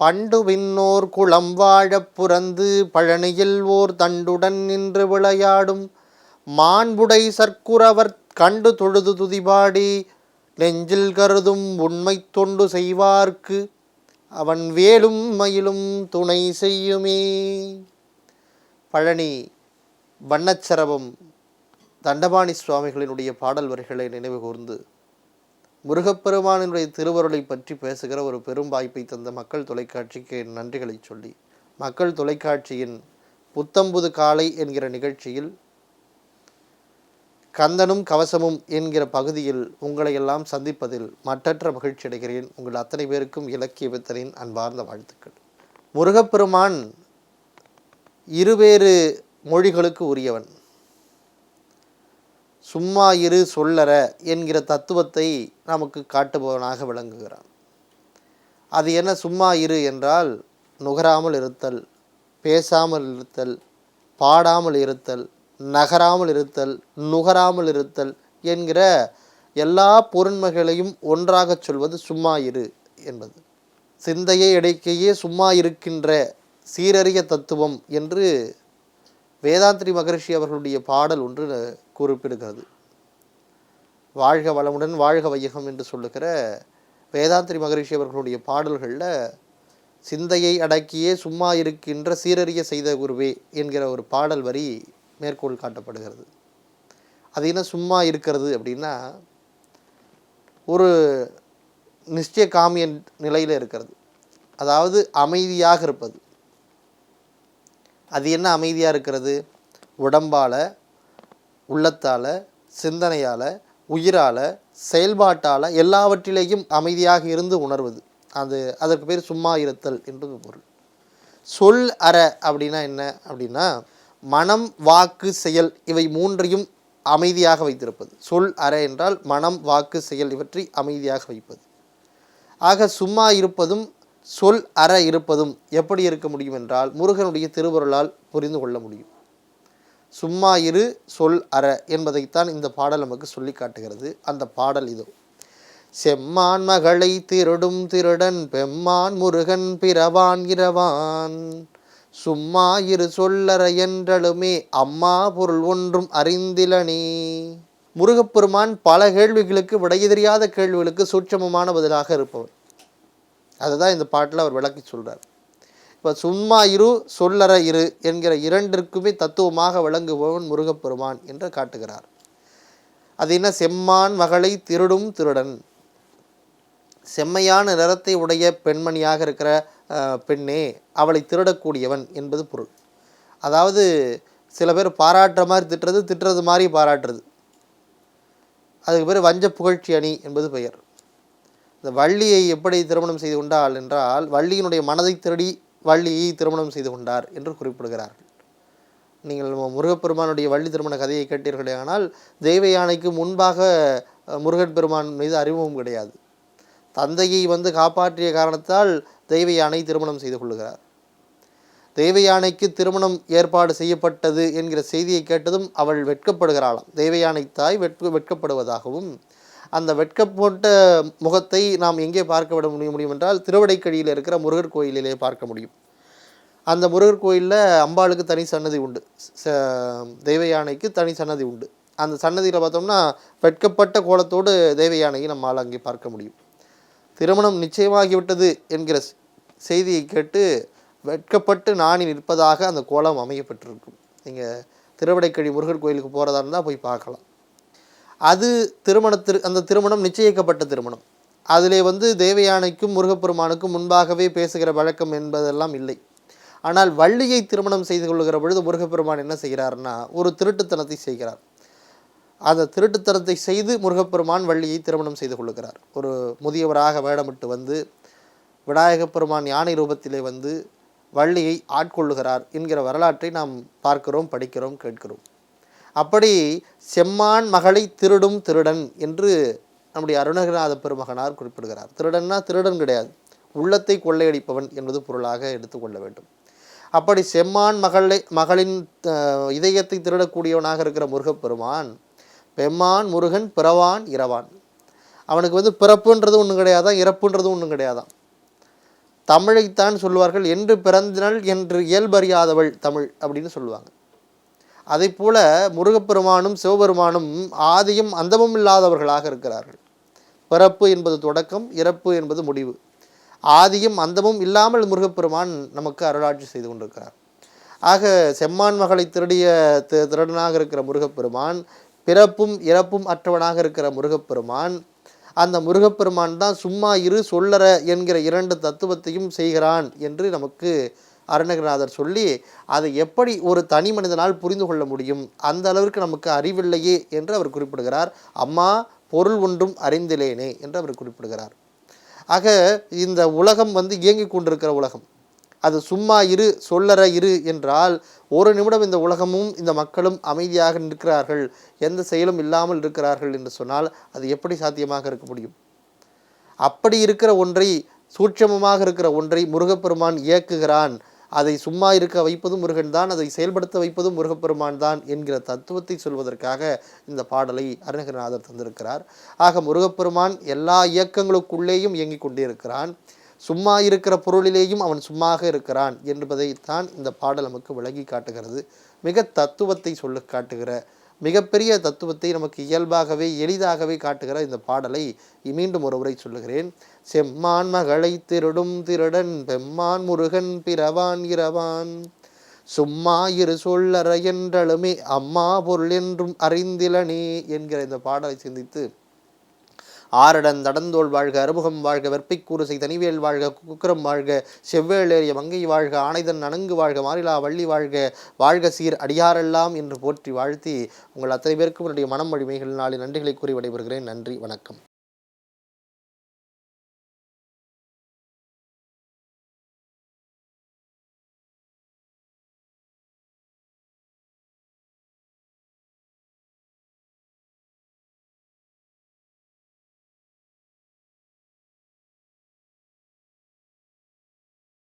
பண்டு விண்ணோர் குளம் வாழப் புரந்து பழனியில் ஓர் தண்டுடன் நின்று விளையாடும் மாண்புடை சர்க்குரவர் கண்டு தொழுது துதிபாடி நெஞ்சில் கருதும் உண்மை தொண்டு செய்வார்க்கு அவன் வேலும் மயிலும் துணை செய்யுமே. பழனி வண்ணச்சரவம் தண்டபாணி சுவாமிகளினுடைய பாடல் வரிகளை நினைவு கூர்ந்து முருகப்பெருமானினுடைய திருவருளை பற்றி பேசுகிற ஒரு பெரும் வாய்ப்பை தந்த மக்கள் தொலைக்காட்சிக்கு நன்றிகளை சொல்லி, மக்கள் தொலைக்காட்சியின் புத்தம்புது காலை என்கிற நிகழ்ச்சியில் கந்தனும் கவசமும் என்கிற பகுதியில் உங்களை எல்லாம் சந்திப்பதில் மற்றற்ற மகிழ்ச்சி அடைகிறேன். உங்கள் அத்தனை பேருக்கும் இலக்கிய வித்தனின் அன்பார்ந்த வாழ்த்துக்கள். முருகப்பெருமான் இருவேறு மொழிகளுக்கு உரியவன். சும்மா இரு சொல்லற என்கிற தத்துவத்தை நமக்கு காட்டுபவனாக விளங்குகிறான். அது என்ன சும்மா இரு என்றால் நுகராமல் இருத்தல், பேசாமல் இருத்தல், பாடாமல் இருத்தல், நகராமல் இருத்தல், நுகராமல் இருத்தல் என்கிற எல்லா பொருண்மைகளையும் ஒன்றாக சொல்வது சும்மா இரு என்பது. சிந்தையை இடைக்கையே சும்மா இருக்கின்ற சீரறிய தத்துவம் என்று வேதாந்திரி மகரிஷி அவர்களுடைய பாடல் ஒன்று குறிப்பிடுகிறது. வாழ்க வளமுடன் வாழ்க வையகம் என்று சொல்லுகிற வேதாந்திரி மகரிஷி அவர்களுடைய பாடல்களில் சிந்தையை அடக்கியே சும்மா இருக்கின்ற சீரறிய செய்த குருவே என்கிற ஒரு பாடல் வரி மேற்கோள் காட்டப்படுகிறது. அது என்ன சும்மா இருக்கிறது அப்படின்னா, ஒரு நிச்சய காமிய நிலையில் இருக்கிறது, அதாவது அமைதியாக இருப்பது. அது என்ன அமைதியாக இருக்கிறது? உடம்பால், உள்ளத்தால், சிந்தனையால், உயிரால், செயல்பாட்டால் எல்லாவற்றிலேயும் அமைதியாக இருந்து உணர்வது. அதற்கு பேர் சும்மா இருத்தல் என்பது பொருள். சொல் அற அப்படின்னா என்ன அப்படின்னா, மனம் வாக்கு செயல் இவை மூன்றையும் அமைதியாக வைத்திருப்பது. சொல் அற என்றால் மனம் வாக்கு செயல் இவற்றை அமைதியாக வைப்பது. ஆக சும்மா இருப்பதும் சொல் அற இருப்பதும் எப்படி இருக்க முடியும் என்றால் முருகனுடைய திருவருளால் புரிந்து கொள்ள முடியும். சும்மா இரு சொல் அற என்பதைத்தான் இந்த பாடல் நமக்கு சொல்லி காட்டுகிறது. அந்த பாடல் இதோ: செம்மான் மகளை திருடும் திருடன் பெம்மான் முருகன் பிறவான் இரவான் சும்மா இரு சொல்லற என்றலுமே அம்மா பொருள் ஒன்றும் அறிந்திலனே. முருகப்பெருமான் பல கேள்விகளுக்கு விடைய தெரியாத கேள்விகளுக்கு சூட்சமமான பதிலாக இருப்பவர். அதுதான் இந்த பாட்டில் அவர் விளக்கி சொல்கிறார். இப்போ சும்மா இரு சொல்லற இரு என்கிற இரண்டிற்குமே தத்துவமாக விளங்குபவன் முருகப்பெருமான் என்று காட்டுகிறார். அது என்ன? செம்மான் மகளை திருடும் திருடன். செம்மையான நிறத்தை உடைய பெண்மணியாக இருக்கிற பெண்ணே, அவளை திருடக்கூடியவன் என்பது பொருள். அதாவது சில பேர் பாராட்டுற மாதிரி திட்டுறது, திட்டுறது மாதிரி பாராட்டுறது. அதுக்கு பேர் வஞ்ச புகழ்ச்சி அணி என்பது பெயர். இந்த வள்ளியை எப்படி திருமணம் செய்து கொண்டாள் என்றால், வள்ளியினுடைய மனதை திருடி வள்ளியை திருமணம் செய்து கொண்டார் என்று குறிப்பிடுகிறார்கள். நீங்கள் முருகப்பெருமானுடைய வள்ளி திருமண கதையை கேட்டீர்களே, ஆனால் தெய்வ யானைக்கு முன்பாக முருகன் பெருமான் மீது அறிமுகம் கிடையாது. தந்தையை காப்பாற்றிய காரணத்தால் தெய்வ யானை திருமணம் செய்து கொள்ளுகிறார். தெய்வ யானைக்கு திருமணம் ஏற்பாடு செய்யப்பட்டது என்கிற செய்தியை கேட்டதும் அவள் வெட்கப்படுகிறாளாம். தெய்வ யானை தாய் வெட்கப்படுவதாகவும், அந்த வெட்கப்பட்ட முகத்தை நாம் எங்கே பார்க்க விட முடியும் என்றால் திருவடைக்கழியில் இருக்கிற முருகர் கோயிலிலே பார்க்க முடியும். அந்த முருகர் கோயிலில் அம்பாளுக்கு தனி சன்னதி உண்டு, தெய்வ யானைக்கு தனி சன்னதி உண்டு. அந்த சன்னதியில் பார்த்தோம்னா வெட்கப்பட்ட கோலத்தோடு தெய்வ யானையை நம்மால் அங்கே பார்க்க முடியும். திருமணம் நிச்சயமாகிவிட்டது என்கிற செய்தியை கேட்டு வெட்கப்பட்டு நாணி நிற்பதாக அந்த கோலம் அமையப்பட்டிருக்கும். நீங்கள் திருவடைக்கழி முருகர் கோயிலுக்கு போகிறதா இருந்தால் போய் பார்க்கலாம். அது அந்த திருமணம் நிச்சயிக்கப்பட்ட திருமணம். அதிலே தெய்வ யானைக்கும் முருகப்பெருமானுக்கும் முன்பாகவே பேசுகிற வழக்கம் என்பதெல்லாம் இல்லை. ஆனால் வள்ளியை திருமணம் செய்து கொள்ளுகிற பொழுது முருகப்பெருமான் என்ன செய்கிறார்னா, ஒரு திருட்டுத்தனத்தை செய்கிறார். அந்த திருட்டுத்தனத்தை செய்து முருகப்பெருமான் வள்ளியை திருமணம் செய்து கொள்ளுகிறார். ஒரு முதியவராக வேடமிட்டு விநாயகப் பெருமான் யானை ரூபத்திலே வள்ளியை ஆட்கொள்ளுகிறார் என்கிற வரலாற்றை நாம் பார்க்கிறோம், படிக்கிறோம், கேட்கிறோம். அப்படி செம்மான் மகளை திருடும் திருடன் என்று நம்முடைய அருணகிரிநாத பெருமகனார் குறிப்பிடுகிறார். திருடன்னா திருடன் கிடையாது, உள்ளத்தை கொள்ளையடிப்பவன் என்பது பொருளாக எடுத்துக்கொள்ள வேண்டும். அப்படி செம்மான் மகளின் இதயத்தை திருடக்கூடியவனாக இருக்கிற முருகப்பெருமான் பெம்மான் முருகன் பிறவான் இரவான். அவனுக்கு பிறப்புன்றது ஒன்றும் கிடையாதான், இறப்புன்றது ஒன்றும் கிடையாதான். தமிழைத்தான் சொல்லுவார்கள். என்று பிறந்தனள் என்று இயல்பறியாதவள் தமிழ் அப்படின்னு சொல்லுவாங்க. அதை போல முருகப்பெருமானும் சிவபெருமானும் ஆதியும் அந்தமும் இல்லாதவர்களாக இருக்கிறார்கள். பிறப்பு என்பது தொடக்கம், இறப்பு என்பது முடிவு. ஆதியும் அந்தமும் இல்லாமல் முருகப்பெருமான் நமக்கு அருளாட்சி செய்து கொண்டிருக்கிறார். ஆக செம்மான் மகளை திருடிய திருடனாக இருக்கிற முருகப்பெருமான், பிறப்பும் இறப்பும் அற்றவனாக இருக்கிற முருகப்பெருமான், அந்த முருகப்பெருமான் தான் சும்மா இரு சொல்லற என்கிற 2 தத்துவத்தையும் செய்கிறான் என்று நமக்கு அருணகிரிநாதர் சொல்லி, அதை எப்படி ஒரு தனி மனிதனால் புரிந்து கொள்ள முடியும், அந்த அளவிற்கு நமக்கு அறிவில்லையே என்று அவர் குறிப்பிடுகிறார். அம்மா பொருள் ஒன்றும் அறிந்திலேனே என்று அவர் குறிப்பிடுகிறார். ஆக இந்த உலகம் இயங்கிக் கொண்டிருக்கிற உலகம். அது சும்மா இரு சொல்லற இரு என்றால், ஒரு நிமிடம் இந்த உலகமும் இந்த மக்களும் அமைதியாக நிற்கிறார்கள், எந்த செயலும் இல்லாமல் இருக்கிறார்கள் என்று சொன்னால் அது எப்படி சாத்தியமாக இருக்க முடியும்? அப்படி இருக்கிற ஒன்றை, சூட்சமமாக இருக்கிற ஒன்றை முருகப்பெருமான் இயக்குகிறான். அதை சும்மா இருக்க வைப்பதும் முருகன் தான், அதை செயல்படுத்த வைப்பதும் முருகப்பெருமான் தான் என்கிற தத்துவத்தை சொல்வதற்காக இந்த பாடலை அருணகிரிநாதர் தந்திருக்கிறார். ஆக முருகப்பெருமான் எல்லா இயக்கங்களுக்குள்ளேயும் இயங்கிக் கொண்டே இருக்கிறான். சும்மா இருக்கிற பொருளிலேயும் அவன் சும்மாக இருக்கிறான் என்பதைத்தான் இந்த பாடல் நமக்கு விளங்கி காட்டுகிறது. மிக தத்துவத்தை காட்டுகிற, மிகப்பெரிய தத்துவத்தை நமக்கு இயல்பாகவே எளிதாகவே காட்டுகிற இந்த பாடலை மீண்டும் ஒரு உரை சொல்லுகிறேன். செம்மான் மகளை திருடும் திருடன் பெம்மான் முருகன் பிறவான் இரவான், சும்மா இரு சொல்லற என்றழுமே அம்மா பொருள் என்றும் அறிந்திலனே என்கிற இந்த பாடலை சிந்தித்து, ஆரடன் தடந்தோள் வாழ்க, அறுமுகம் வாழ்க, வெற்பிக்கூறுசை தனிவேல் வாழ்க, குக்கரம் வாழ்க, செவ்வேளேறிய மங்கை வாழ்க, ஆனைதன் அணங்கு வாழ்க, மாறிலா வள்ளி வாழ்க, வாழ்க சீர் அடியாரெல்லாம் என்று போற்றி வாழ்த்தி உங்கள் அத்தனை பேருக்கும் என்னுடைய மனம் வழிமைகள் நாளின் நன்றிகளை கூறி விடைபெறுகிறேன். நன்றி, வணக்கம்.